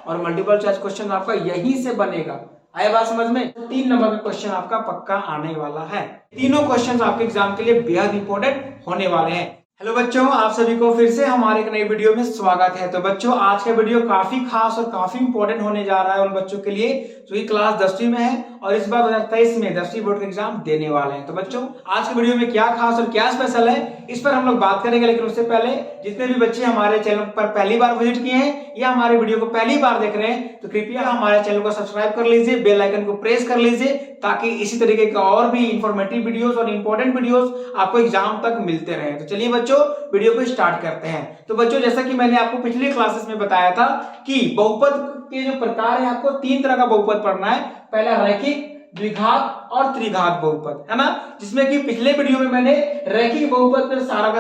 और multiple choice question आपका यहीं से बनेगा। आया बात समझ में? 3 नंबर का क्वेश्चन आपका पक्का आने वाला है। तीनों क्वेश्चन आपके एग्जाम के लिए बेहद इंपॉर्टेंट होने वाले हैं। हेलो बच्चों, आप सभी को फिर से हमारे एक नई वीडियो में स्वागत है। तो बच्चों, आज का वीडियो काफी खास और काफी इंपॉर्टेंट होने जा रहा है उन बच्चों के लिए जो कि क्लास 10वीं में है और इस बार 2023 में 10वीं बोर्ड का एग्जाम देने वाले हैं। तो बच्चों, आज के वीडियो में क्या खास और क्या स्पेशल है, इस पर हम लोग बात करेंगे। लेकिन उससे पहले जितने भी बच्चे हमारे चैनल पर पहली बार विजिट किए हैं या हमारे वीडियो को पहली बार देख रहे हैं, तो कृपया हमारे चैनल को सब्सक्राइब कर लीजिए, बेल आइकन को प्रेस कर लीजिए, ताकि इसी तरीके के और भी इंफॉर्मेटिव वीडियोस और इंपॉर्टेंट वीडियोस आपको एग्जाम तक मिलते रहे। तो चलिए बच्चों, वीडियो को स्टार्ट करते हैं। तो बच्चों, जैसा कि मैंने आपको पिछली क्लासेस में बताया था कि बहुपद के जो प्रकार है, आपको 3 तरह का बहुपद पढ़ना है। पहला रैखिक, द्विघात और त्रिघात बहुपद, है ना, जिसमें कि पिछले वीडियो में मैंने रैखिक बहुपद में सारा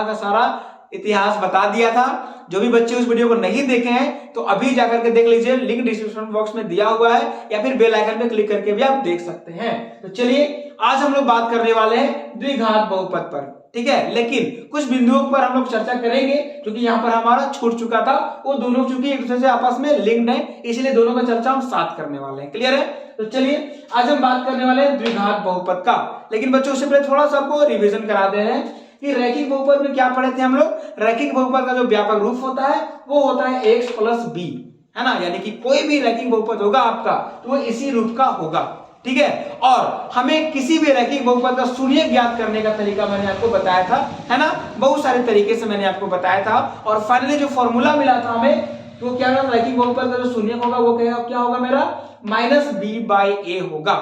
का सारा इतिहास बता दिया था। जो भी बच्चे उस वीडियो को नहीं देखे हैं तो अभी जाकर के देख लीजिए, लिंक डिस्क्रिप्शन बॉक्स में दिया हुआ है, या फिर बेल आइकन पे क्लिक करके भी आप देख सकते हैं। तो चलिए, आज हम लोग बात करने वाले हैं द्विघात बहुपद पर, ठीक है। लेकिन कुछ बिंदुओं पर हम लोग चर्चा करेंगे, क्योंकि यहाँ पर हमारा छूट चुका था। वो दोनों चूंकि एक दूसरे से आपस में लिंक्ड है, इसलिए दोनों का चर्चा हम साथ करने वाले हैं। क्लियर है? तो चलिए, आज हम बात करने वाले हैं द्विघात बहुपद का। लेकिन बच्चों, उससे पहले थोड़ा सा आपको रिविजन करा दे रहे हैं कि रैखिक बहुपद में क्या पढ़े थे हम लोग। रैखिक बहुपद का जो व्यापक रूप होता है वो होता है x + b, है ना, यानी कि कोई भी रैखिक बहुपद होगा आपका तो वो इसी रूप का होगा, ठीक है। और हमें किसी भी रैखिक बहुपद का शून्य ज्ञात करने का तरीका मैंने आपको बताया था, है ना, बहुत सारे तरीके से मैंने आपको बताया था। और फाइनली जो फॉर्मूला मिला था हमें, तो क्या होगा, रैखिक बहुपद का जो शून्य होगा वो क्या होगा मेरा, -b/a होगा।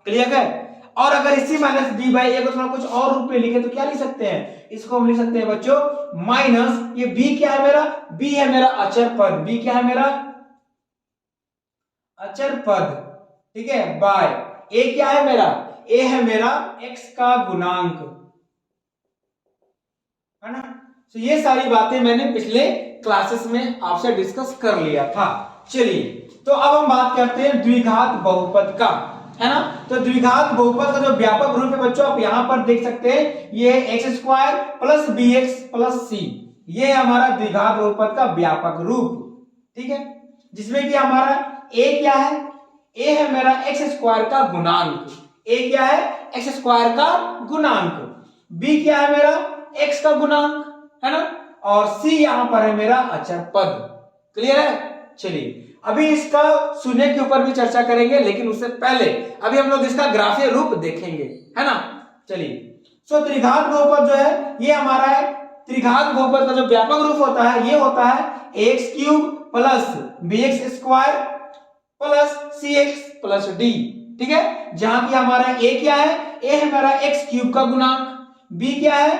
क्लियर है? और अगर इसी -b/a को थोड़ा कुछ और रूप में लिखे तो क्या लिख सकते हैं, इसको हम लिख सकते हैं बच्चों माइनस, ये b क्या है मेरा, b है मेरा अचर पद, b क्या है मेरा अचर पद, ठीक है, बाय a क्या है मेरा, a है मेरा x का गुणांक, है ना। तो ये सारी बातें मैंने पिछले क्लासेस में आपसे डिस्कस कर लिया था। चलिए, तो अब हम बात करते हैं द्विघात बहुपद का, है ना। तो द्विघात बहुपद का जो व्यापक रूप है बच्चों, आप यहां पर देख सकते हैं, ये x² + bx + c, ये है हमारा द्विघात बहुपद का व्यापक रूप, ठीक है, जिसमें कि हमारा a क्या है, a है मेरा x² का गुणांक, a क्या है, x² का गुणांक, b क्या है मेरा x का गुणांक, है ना, और c यहां पर है मेरा अचर पद। क्लियर है? चलिए, अभी इसका शून्य के ऊपर भी चर्चा करेंगे, लेकिन उससे पहले अभी हम लोग इसका ग्राफीय रूप देखेंगे, है ना। चलिए, सो त्रिघात बहुपद जो है ये हमारा है। त्रिघात बहुपद का जो व्यापक रूप होता है ये होता है x³ + bx² + cx + d, ठीक है, जहां की हमारा a क्या है, a है हमारा x³ का गुणांक, b क्या है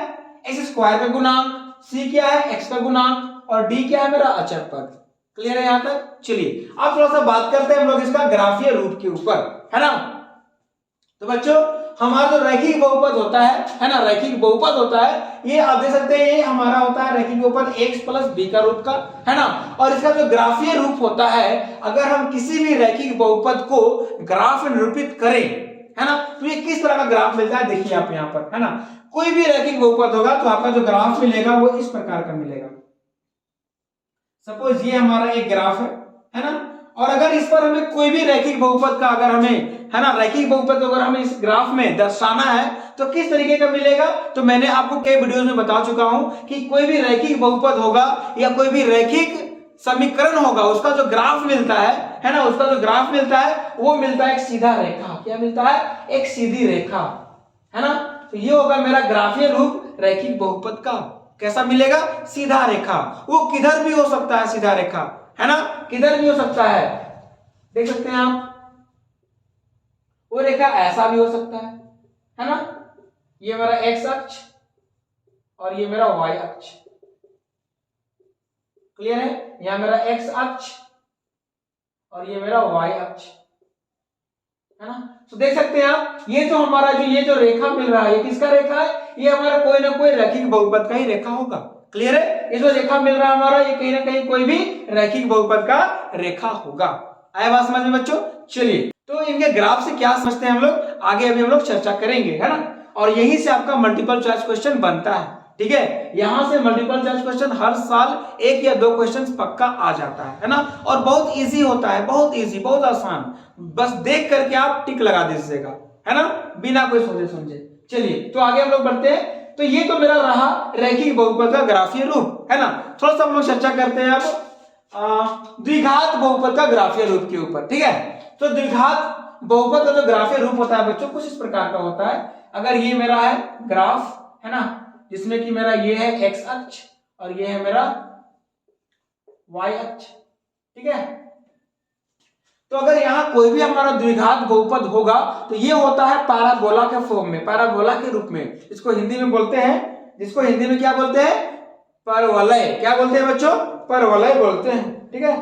x² का गुणांक, c क्या है x का गुणांक, और d क्या है मेरा अचर पद। क्लियर है यहां तक? चलिए, अब थोड़ा सा बात करते हैं हम लोग इसका ग्राफीय रूप के ऊपर, है ना। तो बच्चों, हमारा जो रैखिक बहुपद होता है ना, रैखिक बहुपद होता है, ये आप देख सकते हैं, ये हमारा होता है रैखिक बहुपद x + b का रूप का, है ना। और इसका जो ग्राफीय रूप होता है, अगर हम किसी भी रैखिक बहुपद को ग्राफ में निरूपित करें, है ना, तो ये किस तरह का ग्राफ मिलता है, देखिए आप यहाँ पर, है ना। कोई भी रैखिक बहुपद होगा तो आपका जो ग्राफ मिलेगा वो इस प्रकार का मिलेगा। सपोज ये हमारा एक ग्राफ है ना, और अगर इस पर हमें कोई भी रैखिक बहुपद का, अगर हमें, है ना, रैखिक बहुपद को अगर हमें इस ग्राफ में दर्शाना है तो किस तरीके का मिलेगा, तो मैंने आपको कई वीडियोस में बता चुका हूं कि कोई भी रैखिक बहुपद होगा या कोई भी रैखिक समीकरण होगा, उसका जो ग्राफ मिलता है ना, उसका जो ग्राफ मिलता है वो मिलता है एक सीधा रेखा। क्या मिलता है? एक सीधी रेखा, है ना। तो ये होगा मेरा ग्राफीय रूप रैखिक बहुपद का। कैसा मिलेगा? सीधा रेखा। वो किधर भी हो सकता है सीधा रेखा, है ना, किधर भी हो सकता है, देख सकते हैं आप। वो रेखा ऐसा भी हो सकता है ना, ये मेरा x अक्ष और ये मेरा y अक्ष। क्लियर है? यह मेरा x अक्ष और ये मेरा y अक्ष, है ना। तो देख सकते हैं आप, ये जो हमारा ये जो रेखा मिल रहा है, ये किसका रेखा है? ये हमारा कोई ना कोई रैखिक बहुपद का ही रेखा होगा। क्लियर है? ये जो रेखा मिल रहा है हमारा, ये कहीं ना कहीं कोई भी रैखिक बहुपद का रेखा होगा। आया बात समझ में बच्चों? चलिए, तो इनके ग्राफ से क्या समझते हैं हम लोग, आगे अभी हम लोग चर्चा करेंगे, है ना। और यहीं से आपका मल्टीपल चॉइस क्वेश्चन बनता है, ठीक है, यहां से मल्टीपल चॉइस क्वेश्चन हर साल एक या दो क्वेश्चन पक्का आ जाता है ना, और बहुत इजी होता है, बहुत इजी, बहुत आसान, बस देख करके आप टिक लगा दीजिएगा, है ना, बिना कोई सोचे समझे। चलिए तो आगे हम लोग बढ़ते हैं। तो ये तो मेरा रहा रैखिक बहुपद का ग्राफीय रूप, है ना। थोड़ा सा हम लोग चर्चा करते हैं अब द्विघात बहुपद का ग्राफीय रूप के ऊपर, ठीक है। तो द्विघात बहुपद का जो ग्राफीय रूप होता है बच्चों कुछ इस प्रकार का होता है। अगर ये मेरा है ग्राफ, है ना, जिसमें कि मेरा ये है एक्स अक्ष और ये है मेरा वाई अक्ष, ठीक है। तो अगर यहाँ कोई भी हमारा द्विघात बहुपद होगा तो ये होता है पैराबोला के फॉर्म में, पैराबोला के रूप में। इसको हिंदी में बोलते हैं, जिसको हिंदी में क्या बोलते हैं, परवलय। क्या बोलते हैं बच्चों, परवलय बोलते हैं, ठीक है।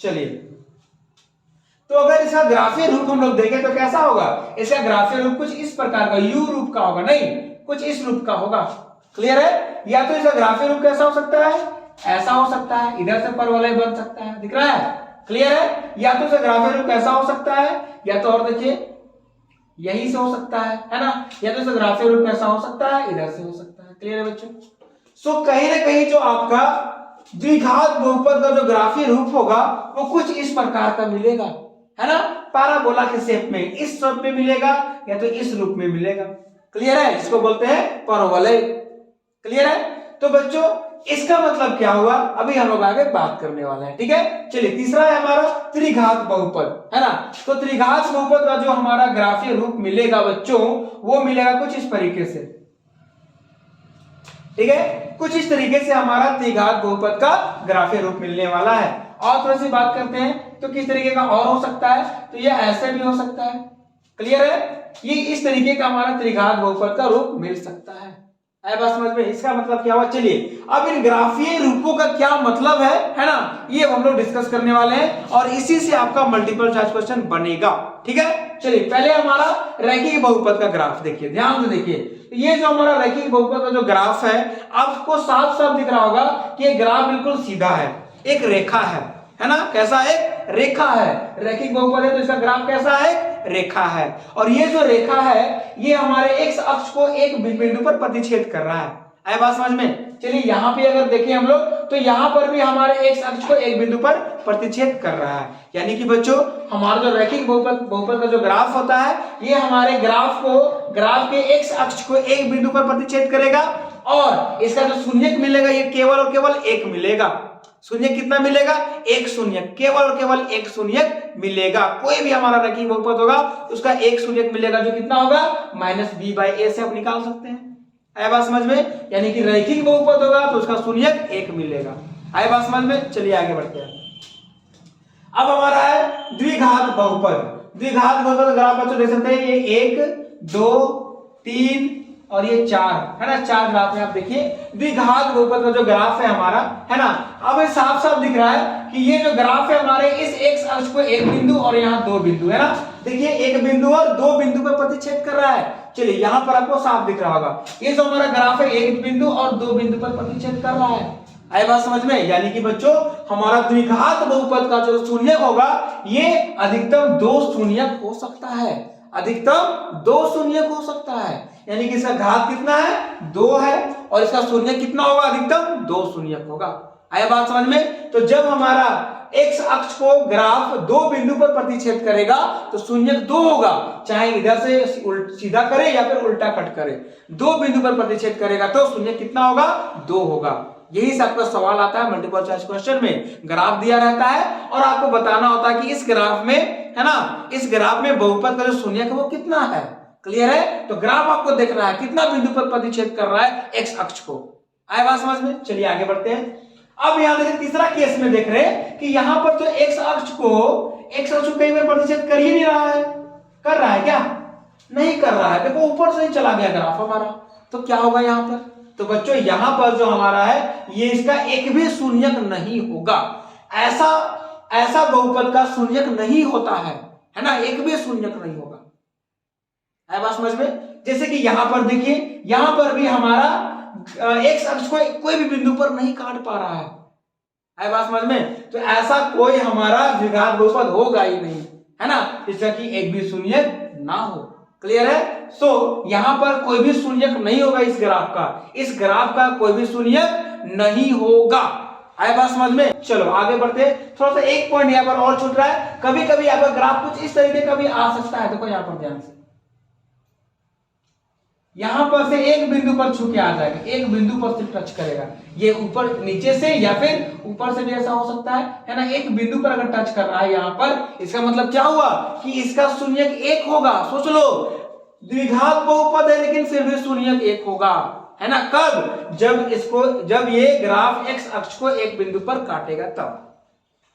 चलिए तो अगर इसका ग्राफीय रूप हम लोग देखें तो कैसा होगा, इसका ग्राफीय रूप कुछ इस प्रकार का यू रूप का होगा, नहीं कुछ इस रूप का होगा। क्लियर है। या तो इसका ग्राफीय रूप कैसा हो सकता है, ऐसा हो सकता है, इधर से परवलय बन सकता है, दिख रहा है, क्लियर है। या तो इसका ग्राफीय रूप कैसा हो सकता है, या तो और देखिए यही से हो सकता है ना। या तो इसका ग्राफीय रूप कैसा हो सकता है, इधर से हो सकता है। क्लियर है बच्चों। सो कहीं ना कहीं जो आपका द्विघात बहुपद का जो ग्राफीय रूप होगा वो कुछ इस प्रकार का मिलेगा, है ना, पैराबोला के शेप में, इस शेप में मिलेगा या तो इस रूप में मिलेगा। क्लियर है, इसको बोलते हैं परवलय। क्लियर है। तो बच्चों इसका मतलब क्या हुआ, अभी हम लोग आगे बात करने वाले हैं, ठीक है। चलिए तीसरा है हमारा त्रिघात बहुपद, है ना। तो त्रिघात बहुपद का जो हमारा ग्राफीय रूप मिलेगा बच्चों वो मिलेगा कुछ इस तरीके से, ठीक है। कुछ इस तरीके से हमारा त्रिघात बहुपद का ग्राफीय रूप मिलने वाला है। और थोड़ी सी बात करते हैं तो किस तरीके का और हो सकता है, तो ये ऐसे भी हो सकता है। क्लियर है। ये इस तरीके का हमारा त्रिघात बहुपद का रूप मिल सकता है। बात समझ में, इसका मतलब क्या हुआ। चलिए अब इन ग्राफीय रूपों का क्या मतलब है ना, ये हम लोग डिस्कस करने वाले हैं और इसी से आपका मल्टीपल चॉइस क्वेश्चन बनेगा, ठीक है। चलिए पहले हमारा रैखिक बहुपद का ग्राफ देखिए, ध्यान से देखिए। ये जो हमारा रैखिक बहुपद का जो ग्राफ है आपको साफ साफ दिख रहा होगा कि ये ग्राफ बिल्कुल सीधा है, एक रेखा है ना, कैसा एक रेखा है। रैखिक बहुपद है तो इसका ग्राफ कैसा है, रेखा है। और ये जो रेखा है ये हमारे एक्स अक्ष को एक बिंदु पर प्रतिच्छेद कर रहा है। आए बात समझ में। चलिए यहाँ पे अगर देखें हम लोग तो यहाँ पर भी हमारे एक्स अक्ष को एक बिंदु पर प्रतिच्छेद कर रहा है। यानी कि बच्चों हमारा जो रैखिक बहुपद का जो ग्राफ होता है ये हमारे ग्राफ के एक्स अक्ष को एक बिंदु पर प्रतिच्छेद करेगा और इसका जो शून्यक मिलेगा ये केवल और केवल एक मिलेगा। शून्य कितना मिलेगा, एक शून्य, केवल और केवल एक शून्य मिलेगा। कोई भी हमारा रैखिक बहुपद होगा उसका एक शून्य मिलेगा जो कितना होगा -b/a से आप निकाल सकते हैं। आया बात समझ में। यानी कि रैखिक बहुपद होगा तो उसका शून्य एक मिलेगा। आया बात समझ में। चलिए आगे बढ़ते हैं। अब हमारा है द्विघात बहुपद। द्विघात बहुपद ग्राफ बच्चों देख सकते हैं, ये 1 2 3 और ये 4 है ना, 4 ग्राफ में आप देखिए द्विघात बहुपद का जो ग्राफ है हमारा, है ना। अब ये साफ साफ दिख रहा है कि ये जो ग्राफ है हमारे इस एक्स अक्ष को एक बिंदु और यहाँ दो बिंदु, है ना। देखिए एक बिंदु और दो बिंदु पर प्रतिच्छेद कर रहा है। चलिए यहाँ पर आपको साफ दिख रहा होगा ये जो हमारा ग्राफ है एक बिंदु और दो बिंदु पर प्रतिच्छेद कर रहा है। आई बात समझ में। यानी कि बच्चों हमारा द्विघात बहुपद का जो शून्यक होगा ये अधिकतम दो शून्यक हो सकता है, अधिकतम दो शून्यक हो सकता है। यानी कि इसका घात कितना है, 2 है और इसका शून्य कितना होगा, अधिकतम 2 शून्यक होगा। आया बात समझ में। तो जब हमारा एक्स अक्ष को ग्राफ दो बिंदु पर प्रतिच्छेद करेगा तो शून्यक 2 होगा, चाहे इधर से सीधा करे या फिर उल्टा कट करे, दो बिंदु पर प्रतिच्छेद करेगा तो शून्य कितना होगा, 2 होगा। यही से आपका सवाल आता है मल्टीपल चॉइस क्वेश्चन में। ग्राफ दिया रहता है और आपको बताना होता है कि इस ग्राफ में, है ना, इस ग्राफ में बहुपद का जो शून्यक है वो कितना है। क्लियर है। तो ग्राफ आपको देख रहा है कितना बिंदु पर प्रतिच्छेद कर रहा है एक्स अक्ष को। आए बात समझ में। चलिए आगे बढ़ते हैं। अब यहां देखिए तीसरा केस में देख रहे हैं कि यहां पर तो एक्स अक्ष को कहीं पर प्रतिच्छेद कर ही नहीं रहा है। कर रहा है क्या, नहीं कर रहा है। देखो ऊपर से ही चला गया ग्राफ हमारा, तो क्या होगा यहाँ पर, तो बच्चों यहां पर जो हमारा है ये इसका एक भी शून्यक नहीं होगा। ऐसा बहुपद का शून्यक नहीं होता है ना, एक भी शून्यक नहीं होगा। है बात समझ में। जैसे कि यहां पर देखिए, यहां पर भी हमारा एक्स अक्ष को कोई भी बिंदु पर नहीं काट पा रहा है बात समझ में। तो ऐसा कोई हमारा द्विघात बहुपद होगा ही नहीं, है ना, जिसका कि एक भी शून्य ना हो। क्लियर है? सो यहाँ पर कोई भी शून्यक नहीं होगा इस ग्राफ का कोई भी शून्यक नहीं होगा। आए बात समझ में? चलो आगे बढ़ते। थोड़ा सा एक पॉइंट यहाँ पर और छूट रहा है, कभी कभी यहाँ पर ग्राफ कुछ इस तरीके का भी आ सकता है। देखो यहाँ पर ध्यान से, यहां पर से एक बिंदु पर छू के आ जाएगा, एक बिंदु पर से टच करेगा, ये ऊपर नीचे से या फिर ऊपर से भी ऐसा हो सकता है ना। एक बिंदु पर अगर टच कर रहा है यहाँ पर, इसका मतलब क्या हुआ कि इसका शून्यक एक होगा। सोच लो, द्विघात बहुपद है लेकिन फिर भी शून्यक एक होगा, है ना। कब? जब ये ग्राफ एक्स अक्ष को एक बिंदु पर काटेगा तब।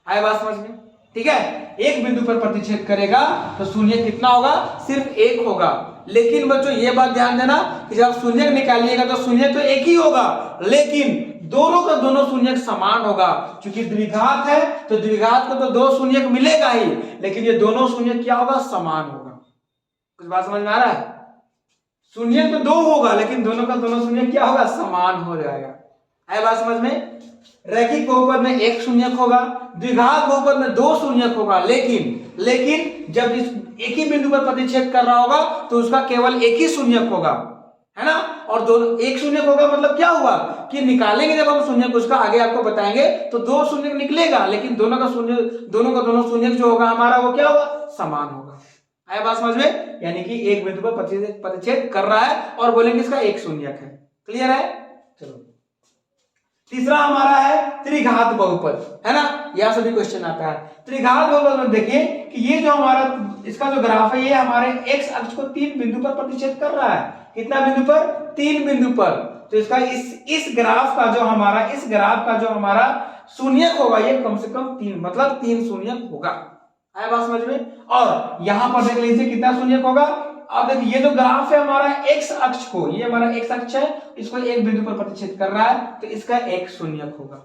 आए बात समझ में? ठीक है, एक बिंदु पर प्रतिच्छेद करेगा तो शून्य कितना होगा? सिर्फ एक होगा। लेकिन बच्चों ये बात ध्यान देना कि जब शून्यक निकालिएगा तो शून्य तो एक ही होगा, लेकिन दोनों का दोनों शून्यक समान होगा। क्योंकि द्विघात है तो द्विघात को तो दो शून्यक मिलेगा ही, लेकिन ये दोनों शून्यक क्या होगा? समान होगा। कुछ बात समझ में आ रहा है? शून्यक तो दो होगा लेकिन दोनों का दोनों शून्यक क्या होगा? समान हो जाएगा। है बात समझ में? रैखिक बहुपद में एक शून्यक होगा, द्विघात बहुपद में दो शून्यक होगा, लेकिन जब इस एक ही बिंदु पर प्रतिच्छेद कर रहा होगा तो उसका केवल एक ही शून्यक होगा, है ना। और दोनों एक शून्यक होगा मतलब क्या हुआ कि निकालेंगे जब हम शून्यक, उसका आगे आपको बताएंगे, तो दो शून्यक निकलेगा, लेकिन दोनों का दोनों शून्यक जो होगा हमारा वो क्या होगा? समान होगा। आया बात समझ में? यानी कि एक बिंदु पर प्रतिच्छेद कर रहा है और बोलेंगे इसका एक शून्यक है। क्लियर है? चलो तीसरा हमारा है त्रिघात बहुपद, है ना। यहां से भी क्वेश्चन आता है। त्रिघात बहुपद में देखिए कि ये जो हमारा इसका जो ग्राफ है ये हमारे एक्स अक्ष को 3 बिंदु पर प्रतिच्छेद कर रहा है। कितना बिंदु पर? 3 बिंदु पर। तो इसका इस ग्राफ का जो हमारा शून्यक होगा ये कम से कम 3, मतलब 3 शून्यक होगा। आया बात समझ में? और यहां पर देख लीजिए कितना शून्यक होगा। अब देखिए ये जो ग्राफ है हमारा एक्स अक्ष को, ये हमारा एक्स अक्ष है, इसको एक बिंदु पर प्रतिच्छेद कर रहा है तो इसका एक शून्यक होगा।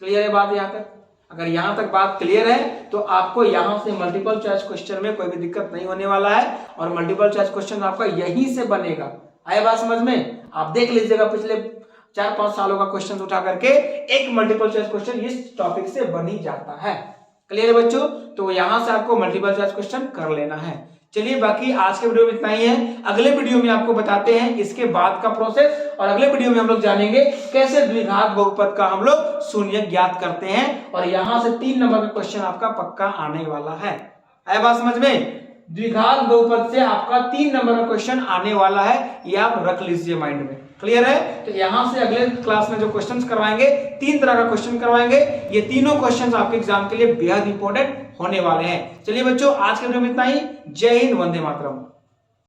क्लियर है बात यहां तक? अगर यहां तक बात क्लियर है तो आपको यहां से मल्टीपल चॉइस क्वेश्चन में कोई भी दिक्कत नहीं होने वाला है और मल्टीपल चॉइस क्वेश्चन आपका यहीं से बनेगा। आया बात समझ में? आप देख लीजिएगा पिछले 4-5 सालों का क्वेश्चन उठा करके एक मल्टीपल चॉइस क्वेश्चन इस टॉपिक से बन ही जाता है। क्लियर है बच्चों? तो यहां से आपको मल्टीपल चॉइस क्वेश्चन कर लेना है। चलिए बाकी आज के वीडियो में इतना ही है। अगले वीडियो में आपको बताते हैं इसके बाद का प्रोसेस, और अगले वीडियो में हम लोग जानेंगे कैसे द्विघात बहुपद का हम लोग शून्यक ज्ञात करते हैं। और यहां से 3 नंबर का क्वेश्चन आपका पक्का आने वाला है। आया बात समझ में? द्विघात बहुपद से आपका 3 नंबर का क्वेश्चन आने वाला है, ये आप रख लीजिए माइंड में। क्लियर है? तो यहां से अगले क्लास में जो क्वेश्चंस करवाएंगे 3 तरह का क्वेश्चन करवाएंगे। ये तीनों क्वेश्चंस आपके एग्जाम के लिए बेहद इंपॉर्टेंट होने वाले हैं। चलिए बच्चों आज के वीडियो में इतना ही। जय हिंद, वंदे मातरम।